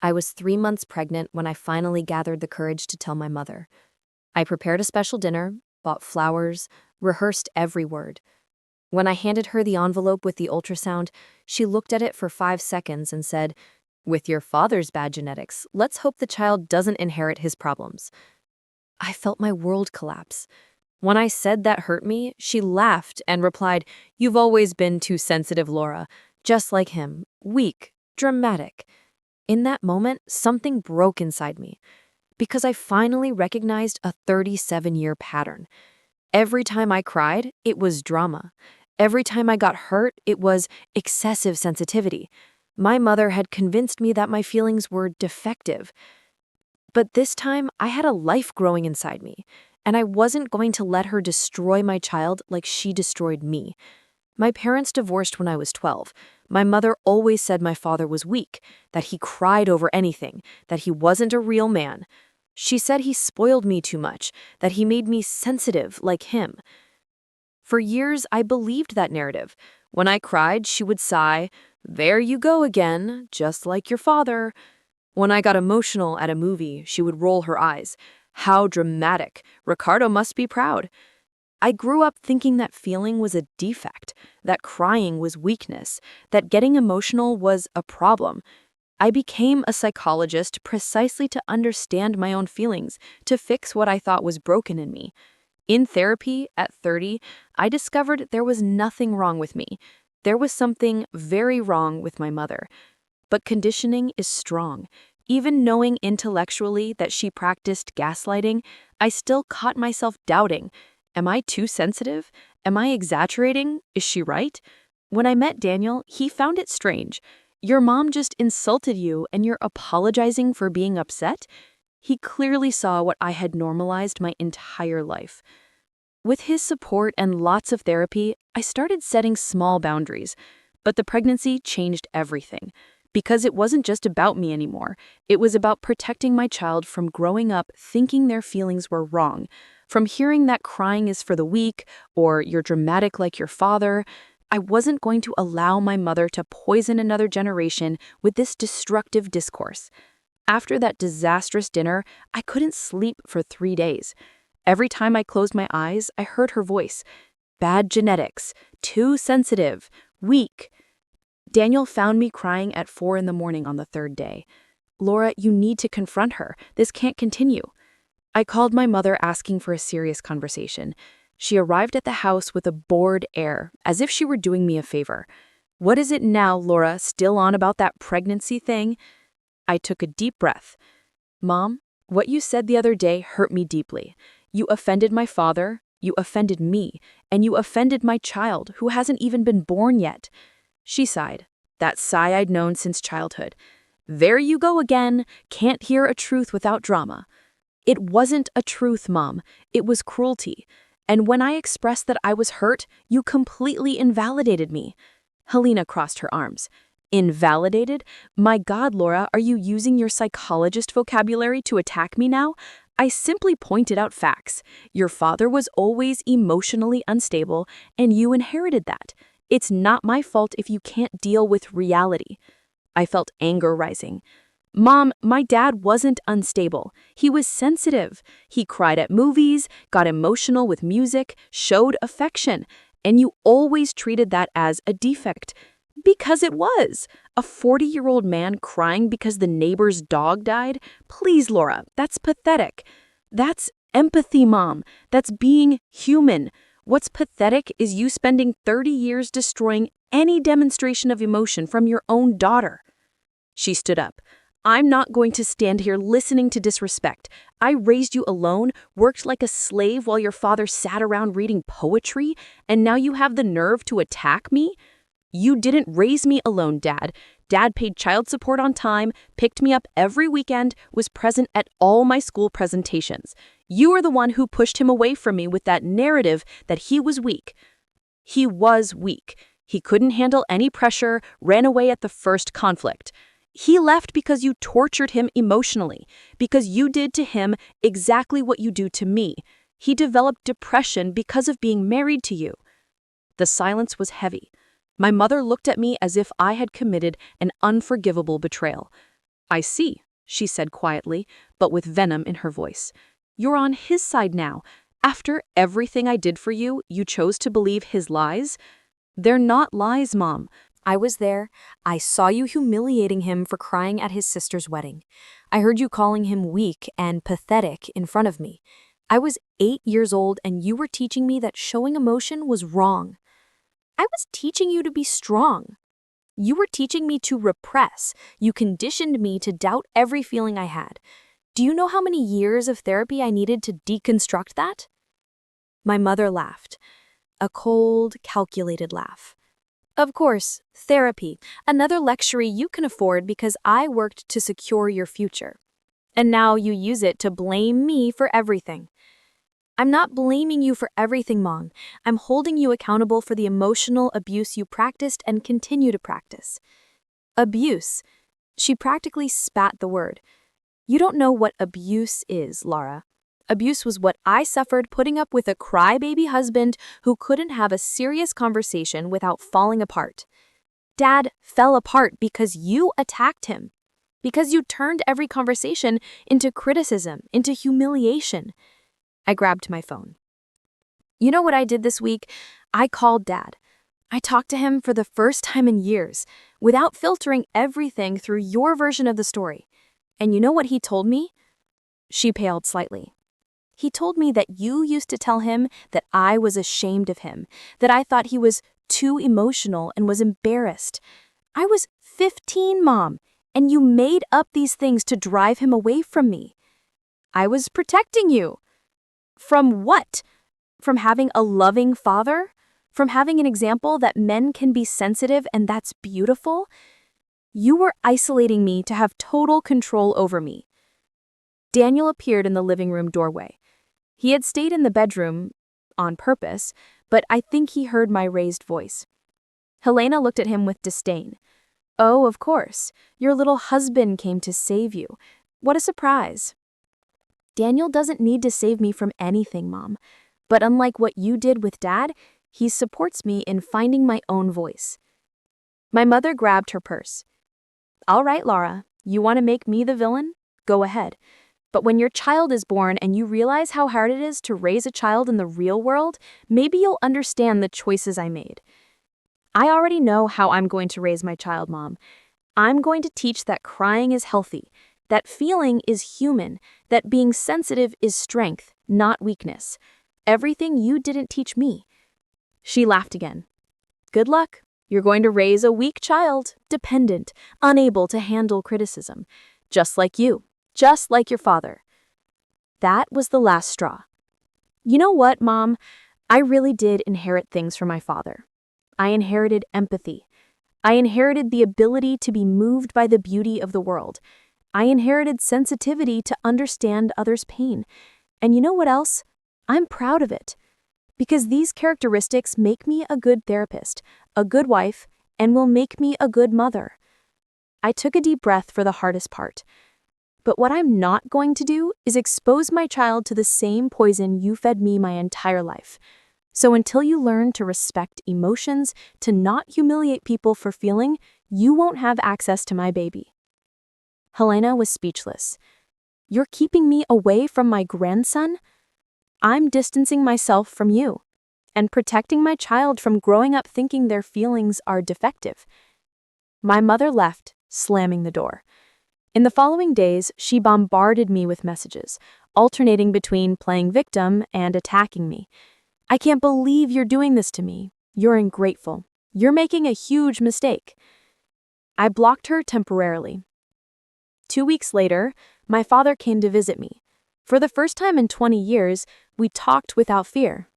I was 3 months pregnant when I finally gathered the courage to tell my mother. I prepared a special dinner, bought flowers, rehearsed every word. When I handed her the envelope with the ultrasound, she looked at it for 5 seconds and said, "With your father's bad genetics, let's hope the child doesn't inherit his problems." I felt my world collapse. When I said that hurt me, she laughed and replied, "You've always been too sensitive, Laura. Just like him. Weak. Dramatic." In that moment, something broke inside me because I finally recognized a 37-year pattern. Every time I cried, it was drama. Every time I got hurt, it was excessive sensitivity. My mother had convinced me that my feelings were defective. But this time, I had a life growing inside me, and I wasn't going to let her destroy my child like she destroyed me. My parents divorced when I was 12. My mother always said my father was weak, that he cried over anything, that he wasn't a real man. She said he spoiled me too much, that he made me sensitive like him. For years, I believed that narrative. When I cried, she would sigh, "There you go again, just like your father." When I got emotional at a movie, she would roll her eyes. "How dramatic. Ricardo must be proud." I grew up thinking that feeling was a defect, that crying was weakness, that getting emotional was a problem. I became a psychologist precisely to understand my own feelings, to fix what I thought was broken in me. In therapy, at 30, I discovered there was nothing wrong with me. There was something very wrong with my mother. But conditioning is strong. Even knowing intellectually that she practiced gaslighting, I still caught myself doubting. Am I too sensitive? Am I exaggerating? Is she right? When I met Daniel, he found it strange. "Your mom just insulted you and you're apologizing for being upset?" He clearly saw what I had normalized my entire life. With his support and lots of therapy, I started setting small boundaries. But the pregnancy changed everything. Because it wasn't just about me anymore. It was about protecting my child from growing up thinking their feelings were wrong, from hearing that crying is for the weak or you're dramatic like your father. I wasn't going to allow my mother to poison another generation with this destructive discourse. After that disastrous dinner, I couldn't sleep for 3 days. Every time I closed my eyes, I heard her voice. Bad genetics, too sensitive, weak. Daniel found me crying at 4 in the morning on the third day. "Laura, you need to confront her. This can't continue." I called my mother asking for a serious conversation. She arrived at the house with a bored air, as if she were doing me a favor. "What is it now, Laura? Still on about that pregnancy thing?" I took a deep breath. "Mom, what you said the other day hurt me deeply. You offended my father, you offended me, and you offended my child, who hasn't even been born yet." She sighed, that sigh I'd known since childhood. "There you go again. Can't hear a truth without drama." It wasn't a truth, Mom. It was cruelty. And when I expressed that I was hurt, you completely invalidated me. Helena crossed her arms. "Invalidated? My God, Laura, are you using your psychologist vocabulary to attack me now? I simply pointed out facts. Your father was always emotionally unstable, and you inherited that. It's not my fault if you can't deal with reality." I felt anger rising. "Mom, my dad wasn't unstable. He was sensitive. He cried at movies, got emotional with music, showed affection, and you always treated that as a defect. Because it was. A 40-year-old man crying because the neighbor's dog died? Please, Laura, that's pathetic. That's empathy, Mom. That's being human. What's pathetic is you spending 30 years destroying any demonstration of emotion from your own daughter." She stood up. "I'm not going to stand here listening to disrespect. I raised you alone, worked like a slave while your father sat around reading poetry, and now you have the nerve to attack me? You didn't raise me alone, Dad. Dad paid child support on time, picked me up every weekend, was present at all my school presentations. You are the one who pushed him away from me with that narrative that he was weak." He was weak. He couldn't handle any pressure, ran away at the first conflict. He left because you tortured him emotionally, because you did to him exactly what you do to me. He developed depression because of being married to you. The silence was heavy. My mother looked at me as if I had committed an unforgivable betrayal. I see, she said quietly, but with venom in her voice. You're on his side now. After everything I did for you, you chose to believe his lies? They're not lies, Mom. I was there. I saw you humiliating him for crying at his sister's wedding. I heard you calling him weak and pathetic in front of me. I was 8 years old and you were teaching me that showing emotion was wrong. I was teaching you to be strong. You were teaching me to repress. You conditioned me to doubt every feeling I had. Do you know how many years of therapy I needed to deconstruct that? My mother laughed. A cold, calculated laugh. Of course, therapy, another luxury you can afford because I worked to secure your future. And now you use it to blame me for everything. I'm not blaming you for everything, Mom. I'm holding you accountable for the emotional abuse you practiced and continue to practice. Abuse. She practically spat the word. You don't know what abuse is, Laura. Abuse was what I suffered putting up with a crybaby husband who couldn't have a serious conversation without falling apart. Dad fell apart because you attacked him. Because you turned every conversation into criticism, into humiliation. I grabbed my phone. You know what I did this week? I called Dad. I talked to him for the first time in years, without filtering everything through your version of the story. And you know what he told me? She paled slightly. He told me that you used to tell him that I was ashamed of him, that I thought he was too emotional and was embarrassed. I was 15, Mom, and you made up these things to drive him away from me. I was protecting you. From what? From having a loving father? From having an example that men can be sensitive and that's beautiful? You were isolating me to have total control over me. Daniel appeared in the living room doorway. He had stayed in the bedroom on purpose, but I think he heard my raised voice. Helena looked at him with disdain. Oh, of course. Your little husband came to save you. What a surprise. Daniel doesn't need to save me from anything, Mom. But unlike what you did with Dad, he supports me in finding my own voice. My mother grabbed her purse. All right, Laura, you want to make me the villain? Go ahead. But when your child is born and you realize how hard it is to raise a child in the real world, maybe you'll understand the choices I made. I already know how I'm going to raise my child, Mom. I'm going to teach that crying is healthy, that feeling is human, that being sensitive is strength, not weakness. Everything you didn't teach me. She laughed again. Good luck. You're going to raise a weak child, dependent, unable to handle criticism. Just like you. Just like your father. That was the last straw. You know what, Mom? I really did inherit things from my father. I inherited empathy. I inherited the ability to be moved by the beauty of the world. I inherited sensitivity to understand others' pain. And you know what else? I'm proud of it. Because these characteristics make me a good therapist, a good wife, and will make me a good mother. I took a deep breath for the hardest part. But what I'm not going to do is expose my child to the same poison you fed me my entire life. So until you learn to respect emotions, to not humiliate people for feeling, you won't have access to my baby. Helena was speechless. You're keeping me away from my grandson? I'm distancing myself from you and protecting my child from growing up thinking their feelings are defective. My mother left, slamming the door. In the following days, she bombarded me with messages, alternating between playing victim and attacking me. I can't believe you're doing this to me. You're ungrateful. You're making a huge mistake. I blocked her temporarily. 2 weeks later, my father came to visit me. For the first time in 20 years, we talked without fear.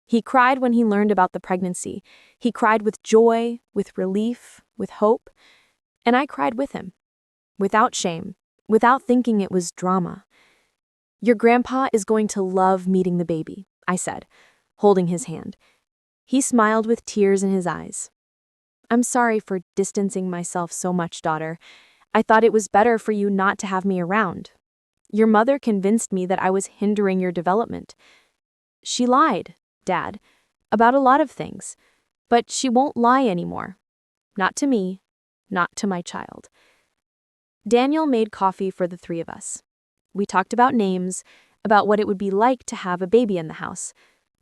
He cried when he learned about the pregnancy. He cried with joy, with relief, with hope. And I cried with him. Without shame, without thinking it was drama. Your grandpa is going to love meeting the baby, I said, holding his hand. He smiled with tears in his eyes. I'm sorry for distancing myself so much, daughter. I thought it was better for you not to have me around. Your mother convinced me that I was hindering your development. She lied, Dad, about a lot of things, but she won't lie anymore. Not to me, not to my child. Daniel made coffee for the three of us. We talked about names, about what it would be like to have a baby in the house,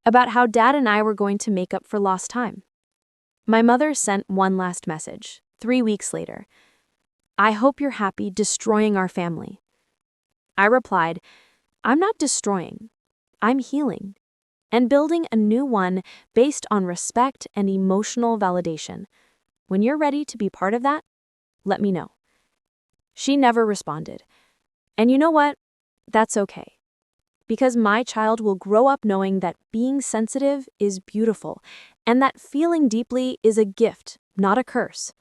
about how Dad and I were going to make up for lost time. My mother sent one last message, 3 weeks later. I hope you're happy destroying our family. I replied, I'm not destroying. I'm healing and building a new one based on respect and emotional validation. When you're ready to be part of that, let me know. She never responded. And you know what? That's okay. Because my child will grow up knowing that being sensitive is beautiful and that feeling deeply is a gift, not a curse.